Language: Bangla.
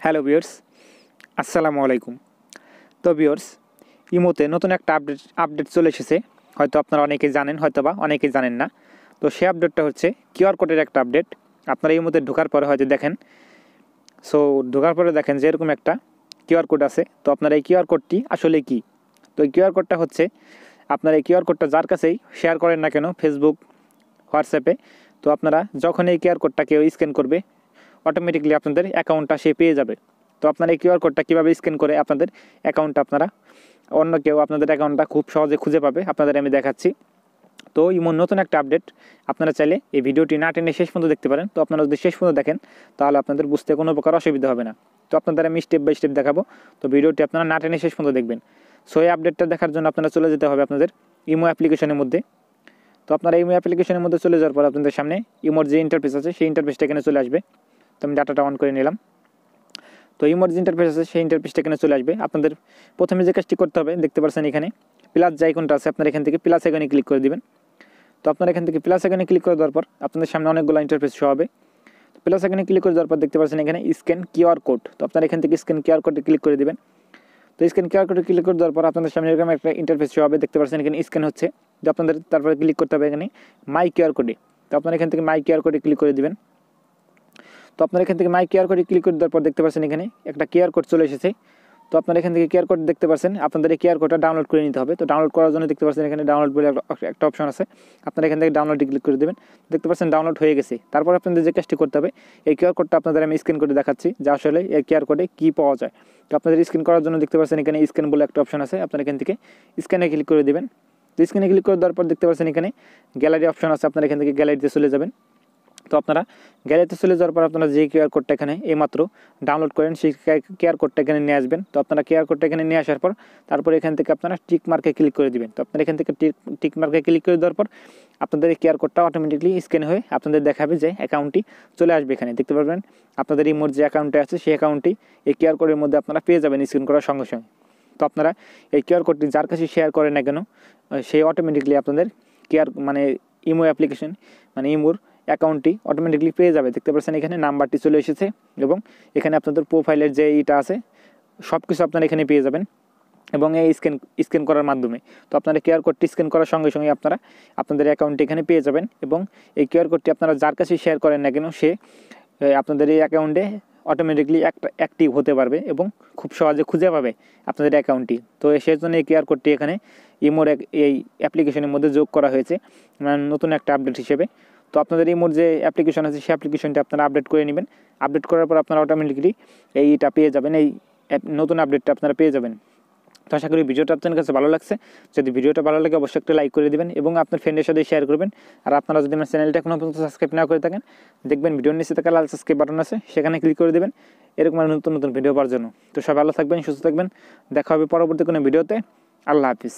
হ্যালো ভিউয়ার্স, আসসালামু আলাইকুম। তো ভিউয়ার্স, ইমোতে নতুন একটা আপডেট চলে এসেছে। হয়তো আপনারা অনেকেই জানেন, হয়তোবা অনেকেই জানেন না। তো সেই আপডেটটা হচ্ছে কিউআর কোডের একটা আপডেট। আপনারা ইমোতে ঢোকার পরে হয়তো দেখেন, ঢোকার পরে দেখেন যে এরকম একটা কিউআর কোড আছে। তো আপনারা এই কিউআর কোডটি আসলে কি? তো এই কিউআর কোডটা হচ্ছে, আপনারা এই কিউআর কোডটা যার কাছেই শেয়ার করেন না কেন, ফেসবুক, হোয়াটসঅ্যাপে, তো আপনারা যখন এই কিউআর কোডটা কেউ স্ক্যান করবে, অটোমেটিকলি আপনাদের অ্যাকাউন্টটা সে পেয়ে যাবে। তো আপনারা এই কিউআর কোডটা কীভাবে স্ক্যান করে আপনাদের অ্যাকাউন্টটা অন্য কেউ আপনাদের অ্যাকাউন্টটা খুব সহজে খুঁজে পাবে, আপনাদের আমি দেখাচ্ছি। তো ইমন নতুন একটা আপডেট, আপনারা চাইলে এই ভিডিওটি না টেনে শেষ পর্যন্ত দেখতে পারেন। তো আপনারা যদি শেষ পর্যন্ত দেখেন তাহলে আপনাদের বুঝতে কোনো প্রকার অসুবিধা হবে না। তো আপনাদের আমি স্টেপ বাই স্টেপ দেখাবো, তো ভিডিওটি আপনারা না টেনে শেষ পর্যন্ত দেখবেন। সো এই আপডেটটা দেখার জন্য আপনারা চলে যেতে হবে আপনাদের ইমো অ্যাপ্লিকেশনের মধ্যে। তো আপনারা ইমো অ্যাপ্লিকেশনের মধ্যে চলে যাওয়ার পর আপনাদের সামনে ইমোর যে ইন্টারফেস আছে সেই ইন্টারফেসটা এখানে চলে আসবে। তো আমি ডাটাটা অন করে নিলাম। তো ইমোর যে ইন্টারফেস আছে সেই ইন্টারফেসটা এখানে চলে আসবে। আপনাদের প্রথমে যে কাজটি করতে হবে, দেখতে পাচ্ছেন এখানে প্লাস যে আইকনটা আছে, আপনারা এখান থেকে প্লাস আইকনে ক্লিক করে দিবেন। তো আপনারা এখান থেকে প্লাস আইকনে ক্লিক করে দেওয়ার পর আপনাদের সামনে অনেকগুলো ইন্টারফেস শো হবে। প্লাস আইকনে ক্লিক করে দেওয়ার পর দেখতে পাচ্ছেন এখানে স্ক্যান কিউআর কোড। তো আপনারা এখান থেকে স্ক্যান কিউআর কোডে ক্লিক করে দিবেন। তো স্ক্যান কিউআর কোডে ক্লিক করে দেওয়ার পর আপনাদের সামনে এরকম একটা ইন্টারফেস শো হবে, দেখতে পাচ্ছেন এখানে স্ক্যান হচ্ছে। তো আপনাদের তারপরে ক্লিক করতে হবে এখানে মাই কিউআর কোডে। তো আপনারা এখান থেকে মাই কিউআর কোডে ক্লিক করে দিবেন। তো আপনারা এখান থেকে মাই কিউআর কোডে ক্লিক করে দেওয়ার পর দেখতে পাচ্ছেন এখানে একটা কিউআর কোড চলে এসেছে। তো আপনারা এখান থেকে কিউআর কোড দেখতে পাচ্ছেন, আপনাদের এই কিউআর কোডটা ডাউনলোড করে নিতে হবে। তো ডাউনলোড করার জন্য দেখতে পাচ্ছেন এখানে ডাউনলোড বলে একটা অপশন আছে, আপনারা এখান থেকে ডাউনলোডে ক্লিক করে দেবেন। দেখতে পাচ্ছেন ডাউনলোড হয়ে গেছে। তারপর আপনাদের যে কাজটি করতে হবে, এই কিউআর কোডটা আপনাদের আমি স্ক্যান করে দেখাচ্ছি যে আসলে এই কিউআর কোডে কী পাওয়া যায়। তো আপনাদের স্ক্যান করার জন্য দেখতে পাচ্ছেন এখানে স্ক্যান বলে একটা অপশন আছে, আপনারা এখান থেকে স্ক্যানে ক্লিক করে দেবেন। তো স্ক্যানে ক্লিক করে দেওয়ার পর দেখতে পাচ্ছেন এখানে গ্যালারি অপশন আছে, আপনারা এখান থেকে গ্যালারিতে চলে যাবেন। তো আপনারা গ্যালারিতে চলে যাওয়ার পর আপনারা যে কিউআর কোডটা এখানে এইমাত্র ডাউনলোড করেন সেই কিউআর কোডটা এখানে নিয়ে আসবেন। তো আপনারা কিউআর কোডটা এখানে নিয়ে আসার পর তারপর এখান থেকে আপনারা টিক মার্কে ক্লিক করে দিবেন। তো আপনারা এখান থেকে টিক মার্কে ক্লিক করে দেওয়ার পর আপনাদের এই কিউআর কোডটা অটোমেটিকলি স্ক্যান হয়ে আপনাদের দেখাবে যে অ্যাকাউন্টটি চলে আসবে। এখানে দেখতে পারবেন আপনাদের ইমোর যে অ্যাকাউন্টে আছে সেই অ্যাকাউন্টটি এই কিউআর কোডের মধ্যে আপনারা পেয়ে যাবেন স্ক্যান করার সঙ্গে সঙ্গে। তো আপনারা এই কিউআর কোডটি যার কাছে শেয়ার করেন না কেন, সেই অটোমেটিকলি আপনাদের ইমো অ্যাপ্লিকেশন ইমোর অ্যাকাউন্টটি অটোমেটিকলি পেয়ে যাবে। দেখতে পাচ্ছেন এখানে নাম্বারটি চলে এসেছে এবং এখানে আপনাদের প্রোফাইলের যে ইটা আছে সব কিছু আপনারা এখানে পেয়ে যাবেন এবং এই স্ক্যান করার মাধ্যমে। তো আপনারা কিউআর কোডটি স্ক্যান করার সঙ্গে সঙ্গে আপনারা আপনাদের অ্যাকাউন্টটি এখানে পেয়ে যাবেন এবং এই কিউআর কোডটি আপনারা যার কাছে শেয়ার করেন না কেন সে আপনাদের এই অ্যাকাউন্টে অটোমেটিকলি অ্যাক্টিভ হতে পারবে এবং খুব সহজে খুঁজে পাবে আপনাদের অ্যাকাউন্টটি। তো সেই জন্য এই কিউআর কোডটি এখানে ইমোর এই অ্যাপ্লিকেশনের মধ্যে যোগ করা হয়েছে নতুন একটা আপডেট হিসেবে। তো আপনাদের ইমোর যে অ্যাপ্লিকেশন আছে সেই অ্যাপ্লিকেশনটি আপনারা আপডেট করে নেবেন। আপডেট করার পর আপনারা অটোমেটিকলি এইটা পেয়ে যাবেন, এই নতুন আপডেটটা আপনারা পেয়ে যাবেন। তো আশা করি ভিডিওটা আপনার কাছে ভালো লাগছে। যদি ভিডিওটা ভালো লাগে অবশ্যই একটা লাইক করে দেবেন এবং আপনার ফ্রেন্ডের সাথে শেয়ার করবেন। আর আপনারা যদি আমার চ্যানেলটা এখনও পর্যন্ত সাবস্ক্রাইব না করে থাকেন, দেখবেন ভিডিওর নিচে থাকা লাল সাবস্ক্রাইব বাটন আছে, সেখানে ক্লিক করে দেবেন এরকম নতুন নতুন ভিডিও পাওয়ার জন্য। তো সবাই ভালো থাকবেন, সুস্থ থাকবেন, দেখা হবে পরবর্তী কোনো ভিডিওতে। আল্লাহ হাফিজ।